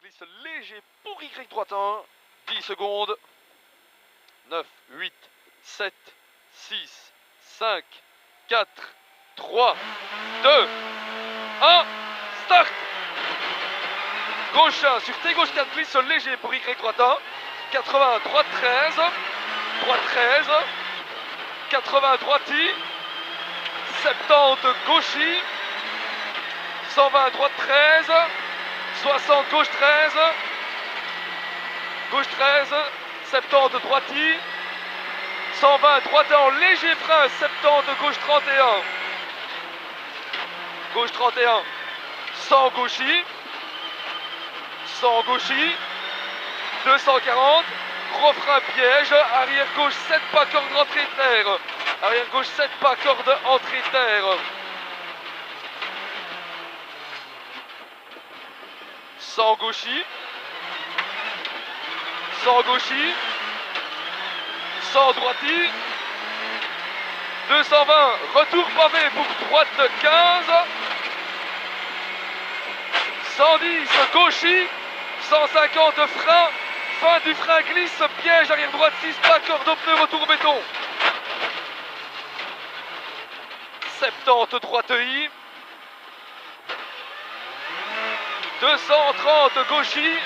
glisse léger pour Y droite 1. 10 secondes. 9, 8, 7, 6, 5, 4, 3, 2, 1. Start. Gauche 1 sur T gauche 4 glisse léger pour Y droite 1. 80 droite 13. Droite 13. 80 droite I. 70 gauche I. 120 droite 13. 60 gauche 13. Gauche 13. 70 droite I. 120 droite 1 en léger frein. 70 gauche 31. Gauche 31. 100 gauche I. 100 gauche I. 240. Gros frein piège. Arrière gauche 7 pas corde entrée terre. Arrière gauche 7 pas corde entrée terre. 100 gauche I. 100 gauche I. 100 droite I. 220 retour pavé pour droite 15. 110 gauche I. 150 frein. Fin du frein glisse piège arrière droite 6 pas corde au pneu retour béton. 70 droite I. 230 gauche I.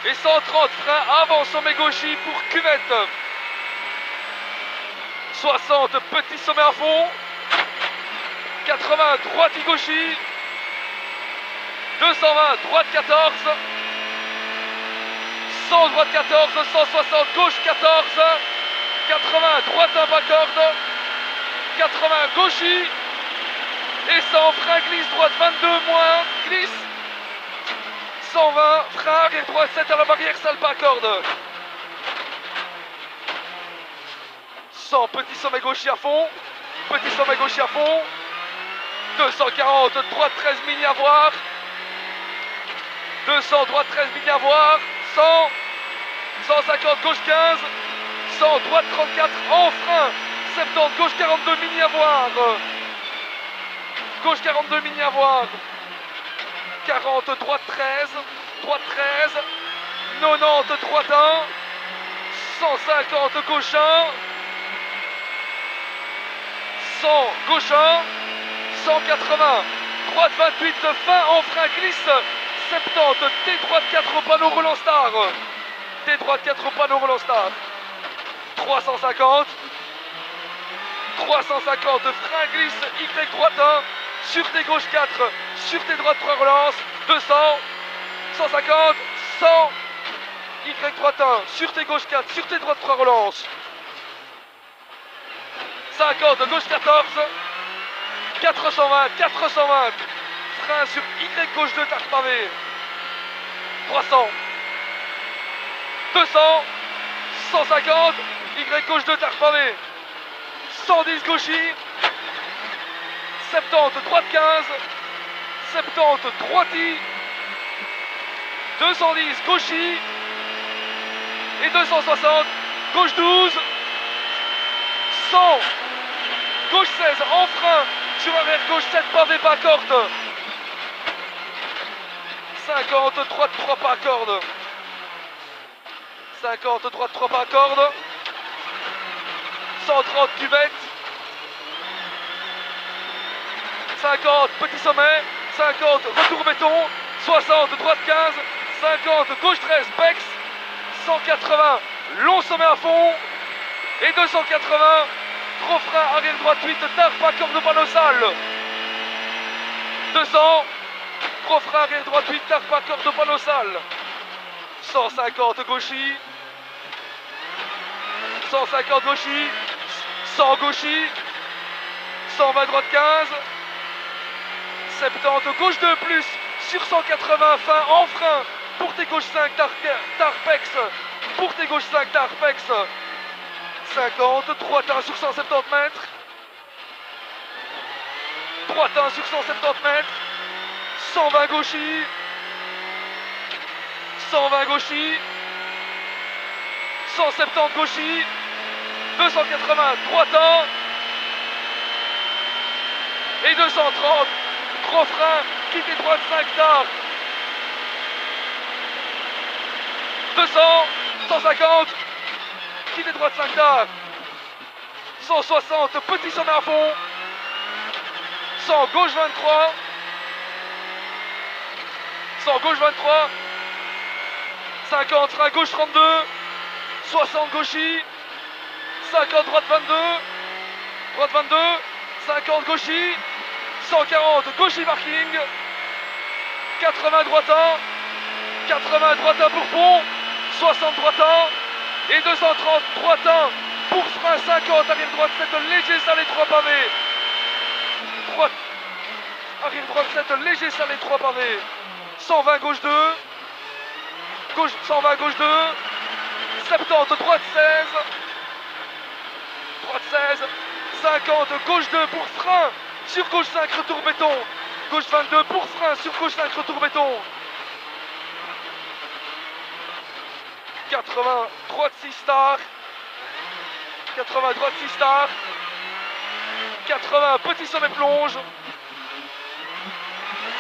Et 130 frein avant sommet gauche I pour cuvette. 60 petit sommet à fond. 80 droite I gauche I. 220 droite 14. 100 droite 14. 160 gauche 14. 80 droite 1 pas corde. 80 gauche I. Et 100 frein glisse droite 22 moins glisse. 120 frein arrière droite 7 à la barrière salle pas corde. 100 petit sommet gauche à fond. Petit sommet gauche à fond. 240 droite 13 mini à voir. 200 droite 13 mini à voir. 100 150 gauche 15. 100 droite 34 en frein. 70 gauche 42 mini à voir. Gauche 42 mini à voir. 40 droite 13. Droite 13. 90 droite 1. 150 gauche 1. 100 gauche 1. 180 droite 28 fin en frein glisse. 70 T droite 4 au panneau Roland Star. T droite 4 au panneau Roland Star. 350 frein glisse Y droite 1 sur T gauche 4 sur T droite 3 relance. 200 150 100 Y droite 1 sur T gauche 4 sur T droite 3 relance. 50 gauche 14. 420 frein sur Y gauche 2 tarte pavé. 300 200 150 Y gauche 2 tarte pavé. 110 gauche I. 70 droite 15. 70 droite I. 210 gauche I. Et 260 gauche 12. 100 gauche 16 en frein sur arrière gauche 7 pavé pas corde. 50 droite 3 pas corde. 50 droite 3 pas corde. 130 cuvette. 50 petit sommet. 50 retour béton. 60 droite 15. 50 gauche 13 pex. 180 long sommet à fond. Et 280 gros frein arrière droite 8 tard pas corde au panneau sale. 200 gros frein arrière droite 8 tard pas corde au panneau sale. 150 gauche I. 150 gauche I. 100 gauche I. 120 droite 15. 70 gauche 2 plus sur 180 fin en frein pour T gauche 5 tarpex. Pour T gauche 5 tarpex. 50 droite 1 sur 170 mètres. Droite 1 sur 170 mètres. 120 gauche I. 120 gauche I. 170 gauche I. 280 droite 1. Et 230 gros frein quitte droite 5 tard. 200, 150, quitte droite 5 tard. 160, petit sommet à fond. 100, gauche 23. 100, gauche 23. 50, frein gauche 32. 60, gauchis. 50, droite 22. Droite 22. 50, gauchis. 140, gauchis parking. 80, droite 1. 80, droite 1 pour pont. 60, droite 1. Et 230, droite 1 pour frein. 50, arrière droite 7, léger salé 3 pavés. Droite, arrière droite 7, léger salé 3 pavés. 120, gauche 2. Gauche, 120, gauche 2. 70, droite 16. Droite 16. 50, gauche 2 pour frein. Sur gauche 5, retour béton. Gauche 22 pour frein. Sur gauche 5, retour béton. 80, droite 6 star. 80, droite 6 star. 80, petit sommet plonge.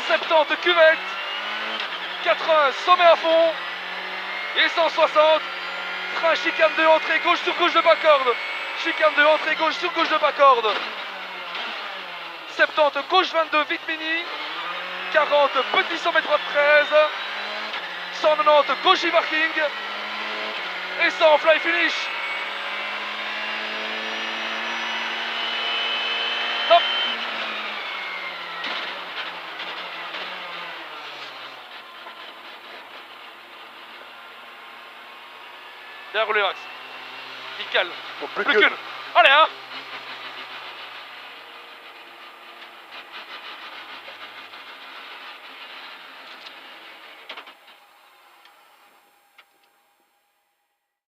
70, cuvette. 80, sommet à fond. Et 160, frein chicane de entrée gauche sur gauche de bas corde. Chicane de entrée gauche sur gauche de bas corde. 70, gauche 22, vite mini. 40, petit sommet droite 13. 190, gauche parking. Et 100, fly finish. Top. Bien roulé Max. Nickel. Bon, Plus qu'une. Allez hein.